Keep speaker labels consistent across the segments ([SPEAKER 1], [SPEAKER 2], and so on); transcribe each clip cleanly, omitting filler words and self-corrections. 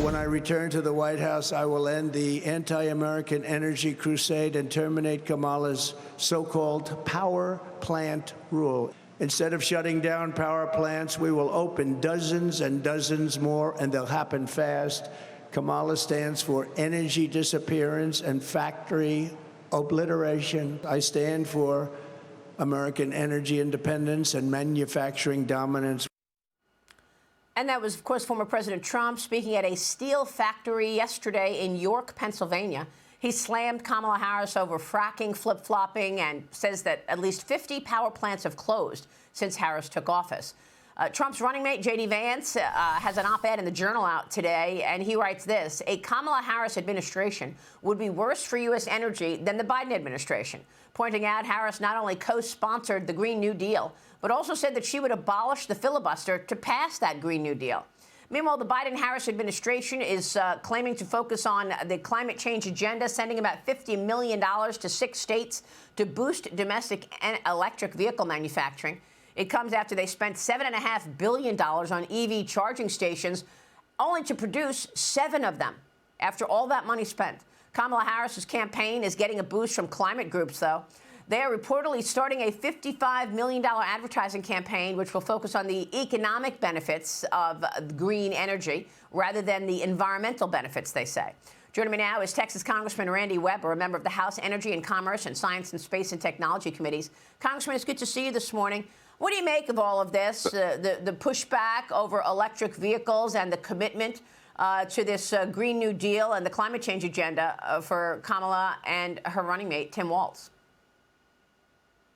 [SPEAKER 1] when I return to the White House, I will end the anti-American energy crusade and terminate Kamala's so-called power plant rule. Instead of shutting down power plants, we will open dozens and dozens more, and they'll happen fast. Kamala stands for energy disappearance and factory obliteration. I stand for American energy independence and manufacturing dominance.
[SPEAKER 2] And that was, of course, former President Trump speaking at a steel factory yesterday in York, Pennsylvania. He slammed Kamala Harris over fracking, flip-flopping, and says that at least 50 power plants have closed since Harris took office. Trump's running mate, J.D. Vance, has an op-ed in the Journal out today, and he writes this: a Kamala Harris administration would be worse for U.S. energy than the Biden administration, pointing out Harris not only co-sponsored the Green New Deal, but also said that she would abolish the filibuster to pass that Green New Deal. Meanwhile, the Biden-Harris administration is claiming to focus on the climate change agenda, sending about $50 million to 6 states to boost domestic and electric vehicle manufacturing. It comes after they spent $7.5 billion on EV charging stations, only to produce 7 of them. After all that money spent, Kamala Harris's campaign is getting a boost from climate groups, though. They are reportedly starting a $55 million advertising campaign, which will focus on the economic benefits of green energy rather than the environmental benefits, they say. Joining me now is Texas Congressman Randy Weber, a member of the House Energy and Commerce and Science and Space and Technology Committees. Congressman, it's good to see you this morning. What do you make of all of this, the pushback over electric vehicles and the commitment to this Green New Deal and the climate change agenda for Kamala and her running mate, Tim Walz?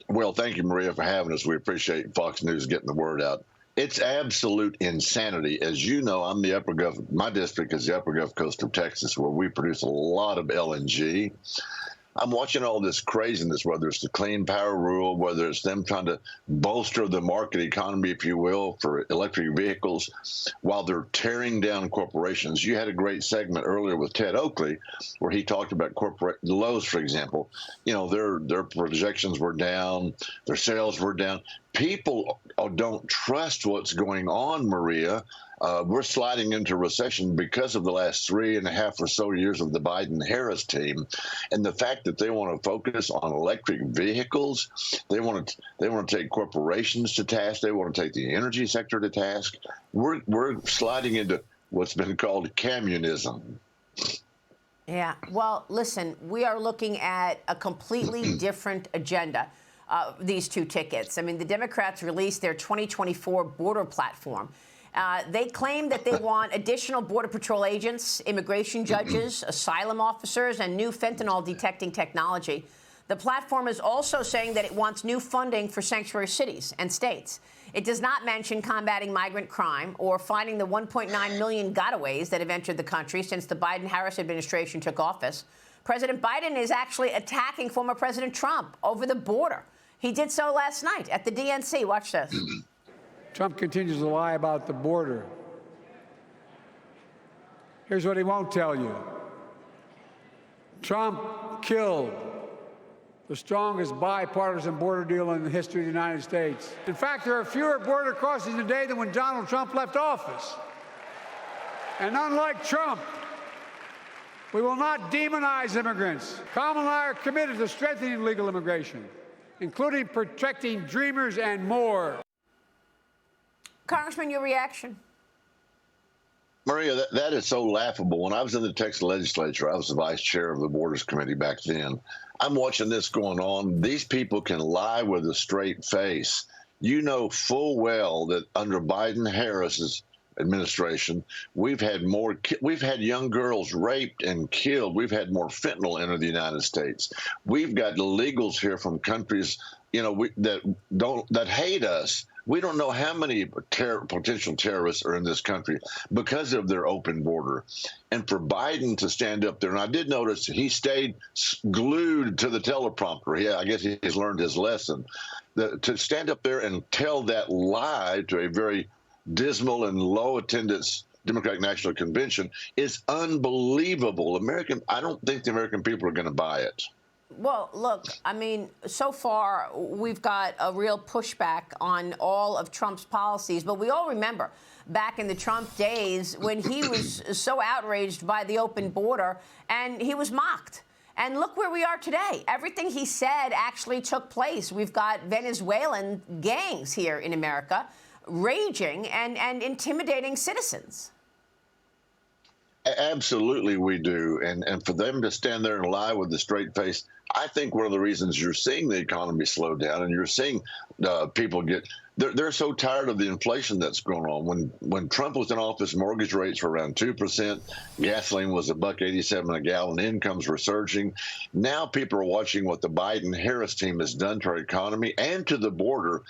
[SPEAKER 3] Well, thank you, Maria, for having us. We appreciate Fox News getting the word out. It's absolute insanity. As you know, I'm the upper Gulf. My district is the upper Gulf Coast of Texas, where we produce a lot of LNG. I'm watching all this craziness, whether it's the Clean Power Rule, whether it's them trying to bolster the market economy, if you will, for electric vehicles, while they're tearing down corporations. You had a great segment earlier with Ted Oakley, where he talked about corporate Lowe's, for example. You know, their projections were down, their sales were down. People don't trust what's going on, Maria. We're sliding into recession because of the last 3.5 or so years of the Biden-Harris team, and the fact that they want to focus on electric vehicles. They want to take corporations to task. They want to take the energy sector to task. We're sliding into what's been called communism.
[SPEAKER 2] Yeah. Well, listen, we are looking at a completely different agenda. These 2 tickets. I mean, the Democrats released their 2024 border platform. They claim that they want additional Border Patrol agents, immigration judges, asylum officers, and new fentanyl detecting technology. The platform is also saying that it wants new funding for sanctuary cities and states. It does not mention combating migrant crime or finding the 1.9 million gotaways that have entered the country since the Biden-Harris administration took office. President Biden is actually attacking former President Trump over the border. He did so last night at the DNC. Watch this.
[SPEAKER 4] Trump continues to lie about the border. Here's what he won't tell you. Trump killed the strongest bipartisan border deal in the history of the United States. In fact, there are fewer border crossings today than when Donald Trump left office. And unlike Trump, we will not demonize immigrants. Kamala and I are committed to strengthening legal immigration, including protecting dreamers and more.
[SPEAKER 2] Congressman, your reaction?
[SPEAKER 3] Maria, that is so laughable. When I was in the Texas legislature, I was the vice chair of the Borders Committee back then. I'm watching this going on. These people can lie with a straight face. You know full well that under Biden-Harris's administration, we've had young girls raped and killed. We've had more fentanyl enter the United States. We've got illegals here from countries, that hate us. We don't know how many potential terrorists are in this country because of their open border. And for Biden to stand up there, and I did notice he stayed glued to the teleprompter. I guess he's learned his lesson. To stand up there and tell that lie to a very dismal and low attendance Democratic National Convention is unbelievable. I don't think the American people are going to buy it.
[SPEAKER 2] Well, look, I mean, so far we've got a real pushback on all of Trump's policies, but we all remember back in the Trump days when he was so outraged by the open border and he was mocked. And look where we are today. Everything he said actually took place. We've got Venezuelan gangs here in America raging and intimidating citizens.
[SPEAKER 3] Absolutely, we do. And for them to stand there and lie with a straight face, I think one of the reasons you're seeing the economy slow down and you're seeing people get, they're so tired of the inflation that's going on. When Trump was in office, mortgage rates were around 2%. Gasoline was $1.87 a gallon. Incomes were surging. Now people are watching what the Biden-Harris team has done to our economy and to the border.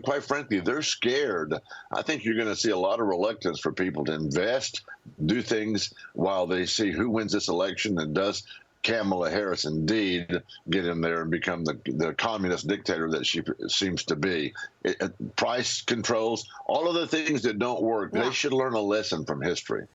[SPEAKER 3] Quite frankly, they're scared. I think you're going to see a lot of reluctance for people to invest, do things while they see who wins this election and does Kamala Harris indeed get in there and become the communist dictator that she seems to be. Price controls, all of the things that don't work, they should learn a lesson from history.